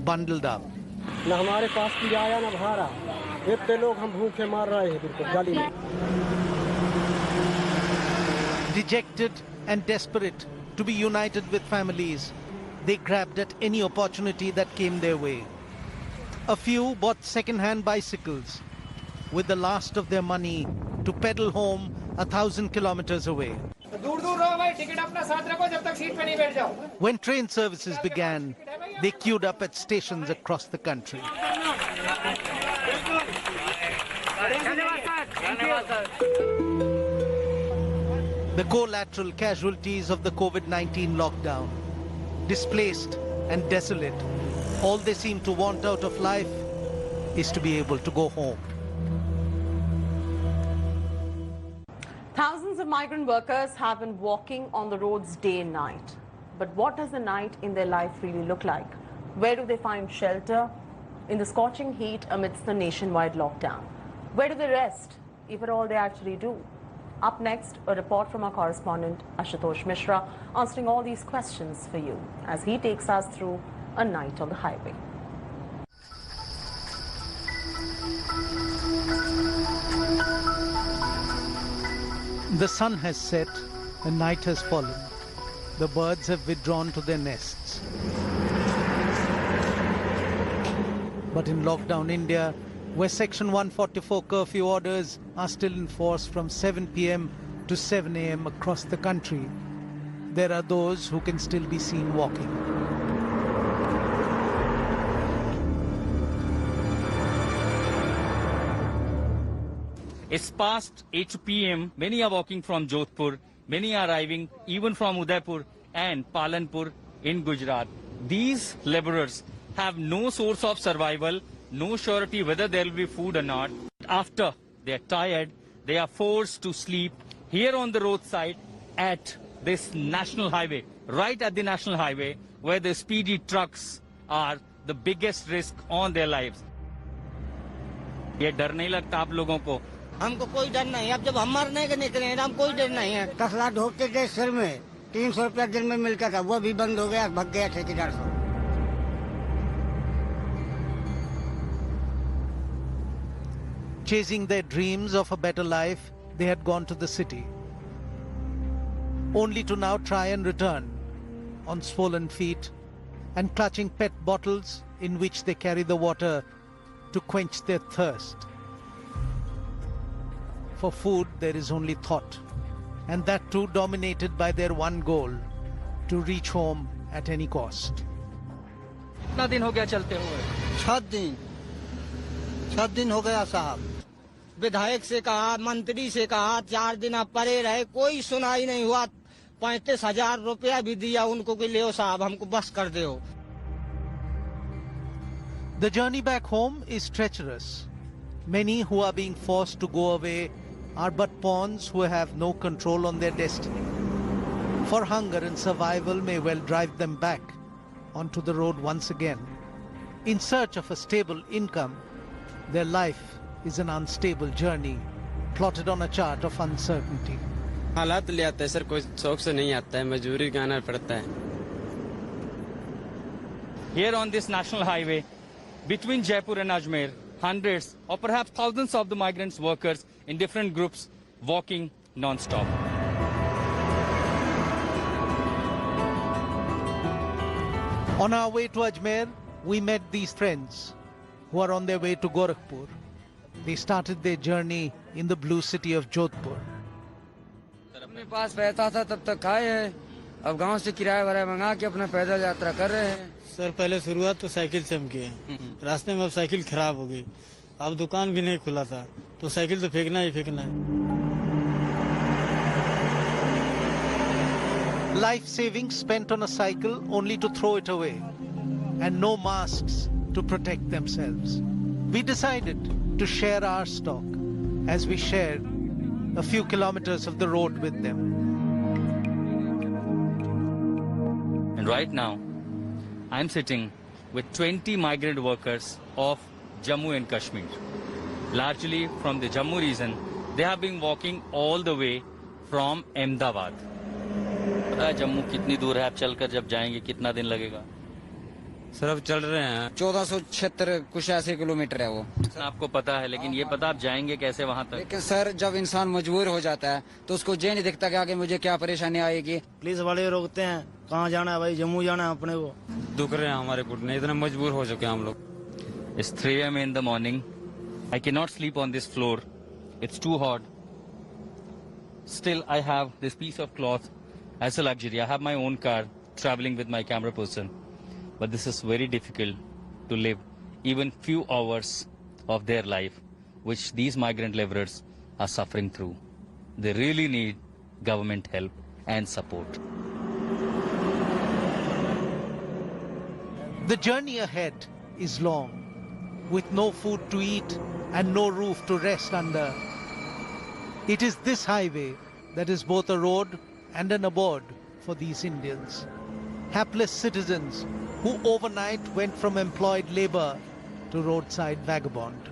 bundled up. ना हमारे पास भी आया ना भाड़ा, इतने लोग हम भूखे मर रहे हैं बिल्कुल गली में. Dejected and desperate to be united with families, they grabbed at any opportunity that came their way. A few bought second-hand bicycles with the last of their money to pedal home 1,000 kilometers away. When train services began, they queued up at stations across the country. The collateral casualties of the COVID-19 lockdown, displaced and desolate, all they seem to want out of life is to be able to go home. Thousands of migrant workers have been walking on the roads day and night. But what does the night in their life really look like? Where do they find shelter in the scorching heat amidst the nationwide lockdown? Where do they rest, if at all they actually do? Up next, a report from our correspondent Ashutosh Mishra answering all these questions for you as he takes us through a night on the highway. The sun has set and night has fallen. The birds have withdrawn to their nests. But in lockdown India, where Section 144 curfew orders are still in force from 7 p.m. to 7 a.m. across the country, there are those who can still be seen walking. It's past 8 p.m. Many are walking from Jodhpur. Many are arriving even from Udaipur and Palanpur in Gujarat. These laborers have no source of survival, no surety whether there will be food or not. After they are tired, they are forced to sleep here on the roadside at this national highway, right at the national highway, where the speedy trucks are the biggest risk on their lives. ये डर नहीं लगता आप लोगों को? हमको कोई डर नहीं. अब जब हम मरने के निकले हैं, हम कोई डर नहीं है. कसला ढोकते थे सिर में, 300 रुपया दिन में मिलता था, वो भी बंद हो गया, भग गया ठेकेदार से. Chasing their dreams of a better life, they had gone to the city, only to now try and return on swollen feet and clutching PET bottles in which they carry the water to quench their thirst. For food, there is only thought, and that too dominated by their one goal, to reach home at any cost. कितना दिन हो गया चलते हुए? 6 दिन हो गया साहब. विधायक से कहा, मंत्री से कहा, 4 दिन आप परे रहे, कोई सुनाई नहीं हुआ. 35,000 रुपया भी दिया उनको कि ले साहब हमको बस कर दो. The journey back home is treacherous. Many who are being forced to go away are but pawns who have no control on their destiny. For hunger and survival may well drive them back onto the road once again. In search of a stable income, their life is an unstable journey plotted on a chart of uncertainty. हालात ले आते हैं sir, कोई शौक से नहीं आता है, मजबूरी का आना पड़ता है. Here on this national highway between Jaipur and Ajmer, hundreds or perhaps thousands of the migrants workers in different groups walking non-stop. On our way to Ajmer, we met these friends who are on their way to Gorakhpur. They started their journey in the blue city of Jodhpur. अपने पास पैसा था तब तक खाए हैं, अब गांव से किराया भरा मंगा के अपना पैदल यात्रा कर रहे हैं. सर पहले शुरुआत तो साइकिल से हम किए, रास्ते में अब साइकिल खराब हो गई, अब दुकान भी नहीं खुला था, तो साइकिल तो फेंकना ही फेंकना है. Life savings spent on a cycle only to throw it away, and no masks to protect themselves. We decided to share our stock as we shared a few kilometers of the road with them. And right now, I'm sitting with 20 migrant workers of Jammu and Kashmir. Largely from the Jammu region, they have been walking all the way from Ahmedabad. पता है जम्मू कितनी दूर है? आप चलकर जब जाएंगे कितना दिन लगेगा? सर अब चल रहे हैं 1476 कुछ ऐसे किलोमीटर है वो। आपको पता है, लेकिन ये पता आप जाएंगे कैसे वहाँ तक? लेकिन सर जब इंसान मजबूर हो जाता है तो उसको ये नहीं दिखता कि आगे मुझे क्या परेशानी आएगी। पुलिस वाले रोकते हैं, कहाँ जाना है भाई, जम्मू जाना है अपने को। दुख रहे हैं हमारे घुटने, इतने मजबूर हो चुके हैं हम लोग। It's 3 a.m. in the morning. I cannot sleep on this floor. It's too hot. Still, I have this piece of cloth as a luxury. I have my own car traveling with my camera person. But this is very difficult to live even few hours of their life, which these migrant laborers are suffering through. They really need government help and support. The journey ahead is long, with no food to eat and no roof to rest under. It is this highway that is both a road and an abode for these Indians, hapless citizens who overnight went from employed labor to roadside vagabond.